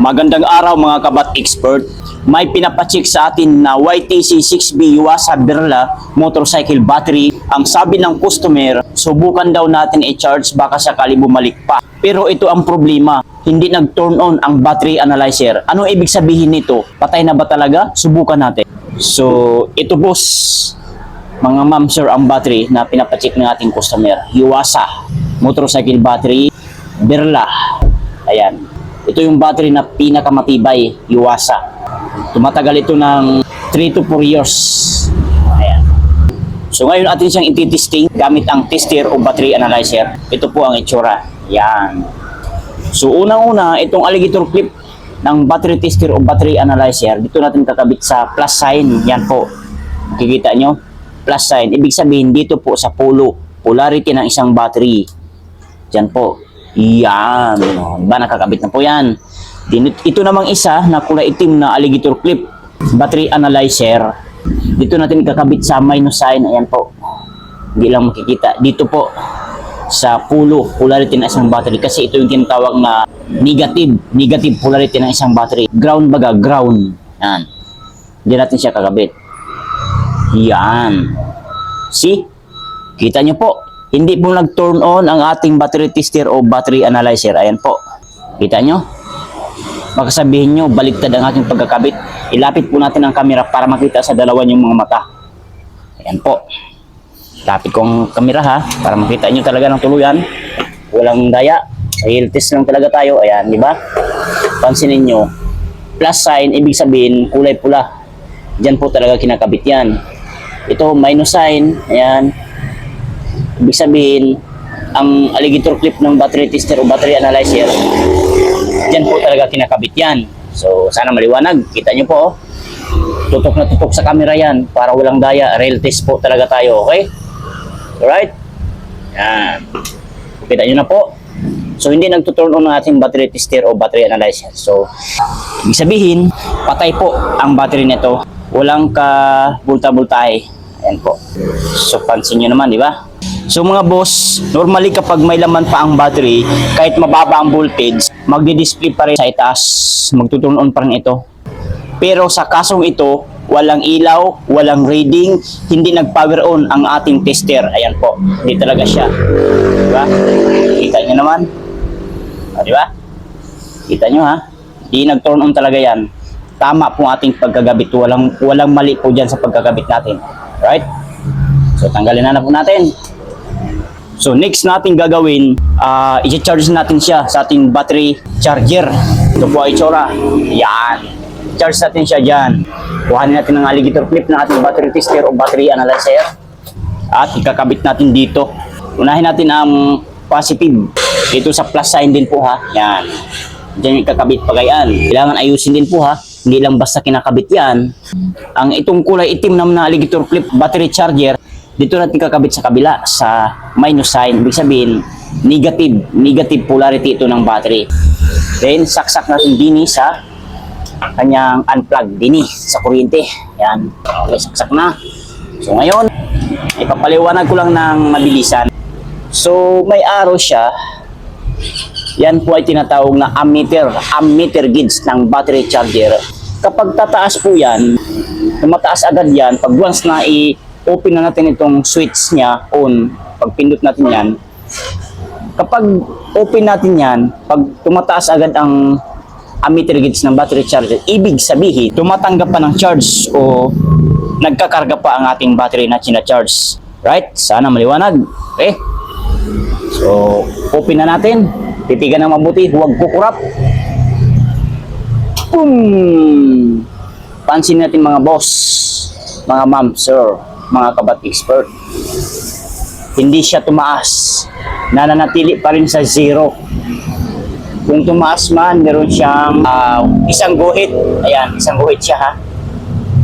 Magandang araw mga kabat expert. May pinapacheck sa atin na YTC6B Yuasa Birla motorcycle battery. Ang sabi ng customer, subukan daw natin i-charge baka sakali bumalik pa. Pero ito ang problema, hindi nag-turn on ang battery analyzer. Ano ibig sabihin nito? Patay na ba talaga? Subukan natin. So, ito boss, mga ma'am sir, ang battery na pinapacheck ng ating customer. Yuasa motorcycle battery Birla. Ayan. Ito yung battery na pinakamatibay, Yuasa. Tumatagal ito ng 3 to 4 years. Ayan. So ngayon atin siyang i-testing gamit ang tester o battery analyzer. Ito po ang itsura. Ayan. So unang-una, itong alligator clip ng battery tester o battery analyzer, dito natin kakabit sa plus sign. Yan po. Kikita nyo? Plus sign. Ibig sabihin dito po sa polarity ng isang battery. Yan po. Yan. Ba, nakakabit na po yan. Ito namang isa na kulay itim na alligator clip battery analyzer. Dito natin kakabit sa minus sign. Ayan po. Hindi lang makikita. Dito po sa polarity ng isang battery. Kasi ito yung tinatawag na negative polarity ng isang battery. Ground baga, ground. Yan. Hindi natin siya kakabit. Yan. See? Kita nyo po. Hindi po nag-turn on ang ating battery tester o battery analyzer. Ayan po. Kita nyo? Baka sabihin nyo, baliktad ang ating pagkakabit. Ilapit po natin ang camera para makita sa dalawa yung mga mata. Ayan po. Lapit ko ang camera ha, para makita nyo talaga ng tuluyan. Walang daya. Real test lang talaga tayo. Ayan, di ba? Pansinin nyo. Plus sign, ibig sabihin, kulay pula. Diyan po talaga kinakabit yan. Ito, minus sign. Ayan. Ibig sabihin, ang alligator clip ng battery tester o battery analyzer, dyan po talaga kinakabit yan. So, sana maliwanag. Kita nyo po, oh. Tutok na tutok sa camera yan para walang daya. Real test po talaga tayo, okay? Alright? Yan. Kita nyo na po. So, hindi nagtuturn on ng ating battery tester o battery analyzer. So, ibig sabihin, patay po ang battery nito. Walang ka-bulta-bultahe. Ayan po. So, pansin nyo naman, di ba? So mga boss, normally kapag may laman pa ang battery, kahit mababa ang voltage, magdi-display pa rin sa itaas, magtuturn on pa rin ito. Pero sa kasong ito, walang ilaw, walang reading, hindi nag-power on ang ating tester. Ayan po, hindi talaga siya. Diba? Kita nyo naman. O, diba? Kita nyo ha? Hindi nag-turn on talaga yan. Tama po ating pagkagabit. Walang mali po dyan sa pagkagabit natin. Right? So tanggalin na po natin. So next natin gagawin, i-charge natin siya sa ating battery charger. Ito po ay itsura. Yan. Charge natin siya dyan. Kuhanin natin ang alligator clip ng ating battery tester o battery analyzer. At ikakabit natin dito. Unahin natin ang positive. Dito sa plus sign din po ha. Yan. Diyan ikakabit pagayaan. Kailangan ayusin din po ha. Hindi lang basta kinakabit yan. Ang itong kulay itim na alligator clip battery charger, dito natin kakabit sa kabila sa minus sign. Ibig sabihin, negative polarity ito ng battery. Then, saksak natin dini sa kanyang unplug dini sa kuryente. Yan. Okay, saksak na. So, ngayon, ipapaliwanag ko lang ng mabilisan. So, may arrow siya. Yan po ay tinatawag na ammeter gauge ng battery charger. Kapag tataas po yan, tumataas agad yan. Pag once na open na natin itong switch niya on, pag pindot natin yan, kapag open natin yan, pag tumataas agad ang ammeter gauge ng battery charger, ibig sabihin, tumatanggap pa ng charge o nagkakarga pa ang ating battery na charge. Right? Sana maliwanag. Okay? So, open na natin. Titigan ng mabuti, huwag kukurap. Boom! Pansin natin mga boss, mga ma'am, sir, mga kabat expert. Hindi siya tumaas. Nananatili pa rin sa 0. Kung tumaas man, meron siyang isang guhit. Ayan, isang guhit siya ha.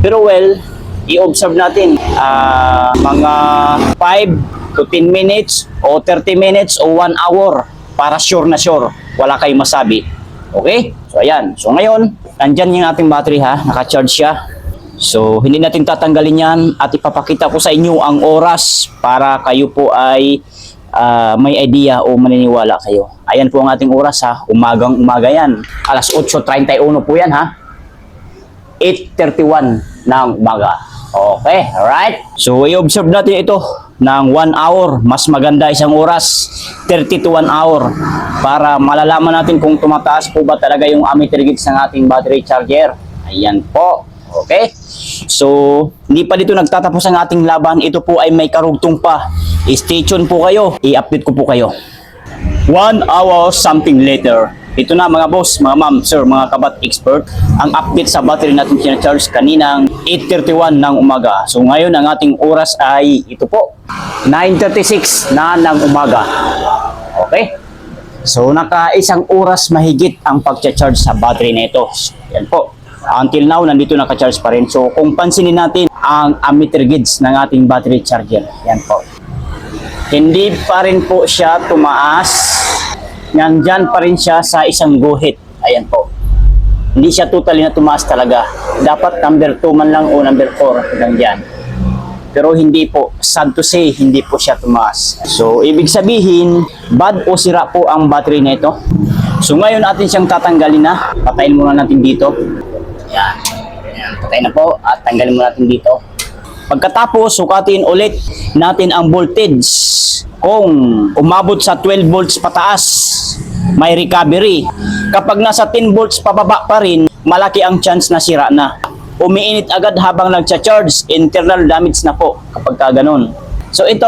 Pero well, i-observe natin mga 5 to 10 minutes o 30 minutes o 1 hour para sure na sure. Wala kayong masabi. Okay? So ayan. So ngayon, nandyan yung ating battery ha. Naka-charge siya. So, hindi natin tatanggalin yan at ipapakita ko sa inyo ang oras para kayo po ay may idea o maniniwala kayo. Ayan po ang ating oras ha, umagang-umaga yan. Alas 8:31 po yan ha. 8:31 ng umaga. Okay, alright? So, i-observe natin ito ng 1 hour. Mas maganda isang oras, 30 to 1 hour. Para malalaman natin kung tumataas po ba talaga yung ammeter gauge ng ating battery charger. Ayan po. Okay? So, hindi pa dito nagtatapos ang ating laban. Ito po ay may karugtong pa. Stay tuned po kayo. I-update ko po kayo. 1 hour something later. Ito na mga boss, mga ma'am, sir, mga kabat expert. Ang update sa battery natin sinacharge kaninang 8:31 ng umaga. So ngayon ang ating oras ay ito po, 9:36 na ng umaga. Okay? So naka isang oras mahigit ang pag-charge sa battery nito. Yan po. Until now, nandito naka-charge pa rin. So kung pansinin natin ang ammeter gauge ng ating battery charger. Yan po. Hindi pa rin po siya tumaas. Nandyan pa rin siya sa isang guhit. Ayan po. Hindi siya totally na tumaas talaga. Dapat number 2 man lang o number 4 hanggang dyan. Pero hindi po. Sad to say, hindi po siya tumaas. So, ibig sabihin, bad o sira po ang battery na ito. So, ngayon natin siyang tatanggalin na. Patayin muna natin dito. Ayan. Ayan. Patayin na po at tanggalin muna natin dito. Pagkatapos, sukatin ulit natin ang voltage. Kung umabot sa 12 volts pataas, may recovery. Kapag nasa 10 volts pababa pa rin, malaki ang chance na sira na. Umiinit agad habang nagcha-charge, internal damage na po kapag ka ganun. So ito,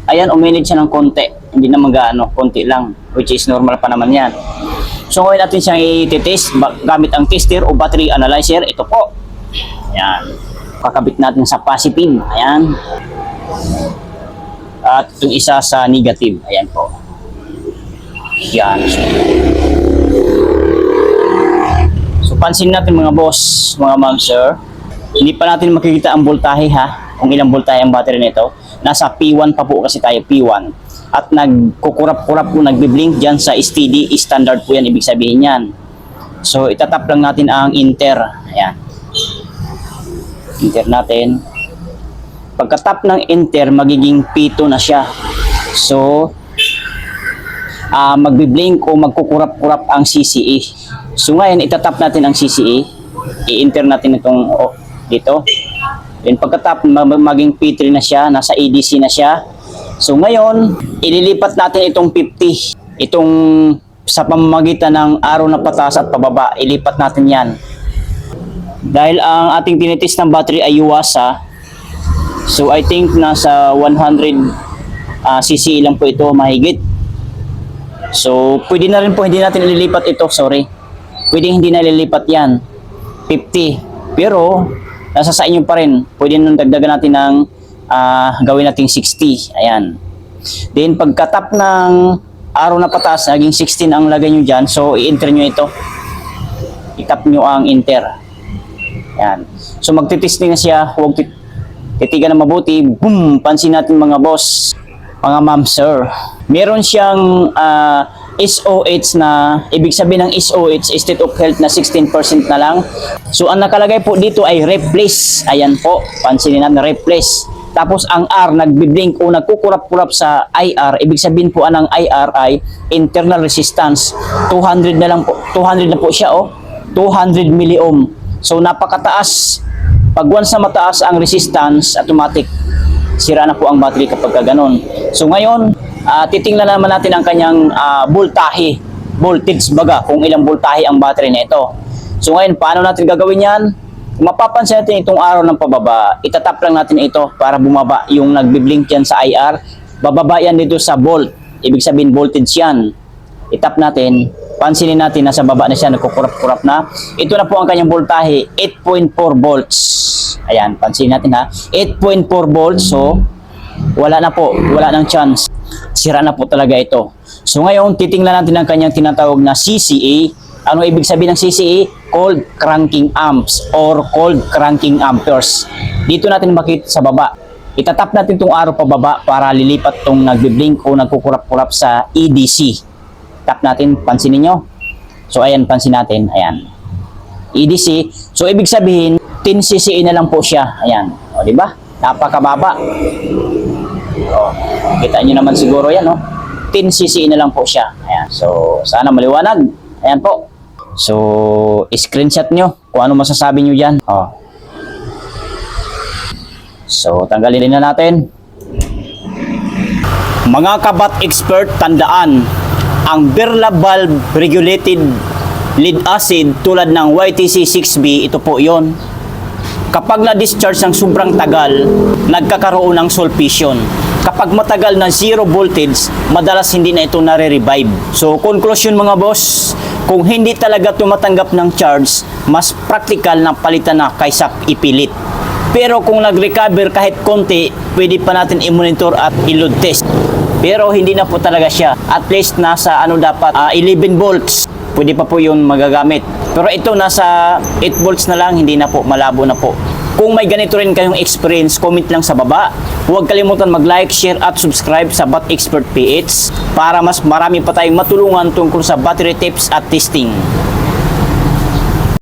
ayan, uminit siya ng konti. Hindi na mag-ano, konti lang, which is normal pa naman yan. So ngayon natin siyang i-test gamit ang tester o battery analyzer. Ito po. Ayan. Kakabit natin sa positive. Ayan. At itong isa sa negative. Ayan po. Yan. So, pansin natin mga boss, mga ma'am, sir. Hindi pa natin makikita ang voltahe ha. Kung ilang voltahe ang battery nito. Nasa P1 pa po kasi tayo, P1. At nagkukurap-kurap po, nagbiblink dyan sa steady, standard po yan, ibig sabihin yan. So, itatap lang natin ang enter. Ayan. Enter natin. Pagka-tap ng enter, magiging P2 na siya. So, magbiblink o magkukurap-kurap ang CCE. So, ngayon, itatap natin ang CCE. I-enter natin itong dito. Then, pagka-tap, maging P3 na siya. Nasa ADC na siya. So, ngayon, ililipat natin itong 50. Itong sa pamamagitan ng araw na pataas at pababa. Ilipat natin yan. Dahil ang ating tinitest ng battery ay Yuasa, so I think nasa 100 cc lang po ito, mahigit. So pwede na rin po hindi natin ililipat ito, sorry. Pwede hindi na ililipat yan, 50. Pero nasa sa inyo pa rin, pwede nang dagdagan natin ng gawin natin 60. Ayan. Then pagka-tap ng araw na pataas, naging 16 ang lagay nyo dyan. So i-enter nyo ito. I-tap nyo ang enter. Yan. So magtitesting na siya, huwag titigan na mabuti. Boom! Pansin natin mga boss, mga ma'am, sir. Meron siyang SOH na, ibig sabihin ng SOH, state of health na 16% na lang. So ang nakalagay po dito ay replace. Ayan po, pansinin natin, replace. Tapos ang R, nagbiblink o nagkukurap-kurap sa IR. Ibig sabihin po ang IR ay internal resistance. 200 na lang po, 200 na po siya, 200 milliohm. So napakataas. Pag once na mataas ang resistance, automatic sira na po ang battery kapag gano'n. So ngayon, titingnan naman natin ang kanyang voltage baga, kung ilang voltahe ang battery nito. So ngayon, paano natin gagawin yan? Kung mapapansin natin itong araw ng pababa, itatap lang natin ito para bumaba yung nagbiblink yan sa IR. Bababa yan dito sa volt. Ibig sabihin voltage yan. Itap natin. Pansinin natin, nasa baba na siya, nagkukurap-kurap na. Ito na po ang kanyang voltahe, 8.4 volts. Ayan, pansinin natin ha. 8.4 volts, so wala na po, wala nang chance. Sira na po talaga ito. So ngayon, titingnan natin ang kanyang tinatawag na CCA. Ano ibig sabihin ng CCA? Cold cranking amps or cold cranking amperes. Dito natin makita sa baba. Itatap natin itong arrow pababa para lilipat itong nagbiblink o nagkukurap-kurap sa EDC. Tap natin, pansinin nyo. So ayan, pansin natin, ayan. EDC, so ibig sabihin 10 CCE na lang po siya. Ayan, o di ba? Napakababa. Oh, kita nyo naman siguro yan, no? 10cc na lang po siya. Ayan. So, sana maliwanag. Ayan po. So, screenshot nyo kung ano masasabi nyo dyan. Oh. So, tanggalin na natin. Mga kabat expert, tandaan, ang Birla valve regulated lead acid tulad ng YTC6B, ito po yon. Kapag na-discharge ng sobrang tagal, nagkakaroon ng sulfation. Kapag matagal na zero voltage, madalas hindi na ito nare-revive. So, conclusion mga boss, kung hindi talaga tumatanggap ng charge, mas practical na palitan na kaysa ipilit. Pero kung nag-recover kahit konti, pwede pa natin i-monitor at i-load test. Pero hindi na po talaga siya. At least nasa dapat 11 volts. Pwede pa po yun magagamit. Pero ito nasa 8 volts na lang, hindi na po, malabo na po. Kung may ganito rin kayong experience, comment lang sa baba. Huwag kalimutan mag-like, share at subscribe sa Bat Expert PH para mas marami pa tayong matulungan tungkol sa battery tips at testing.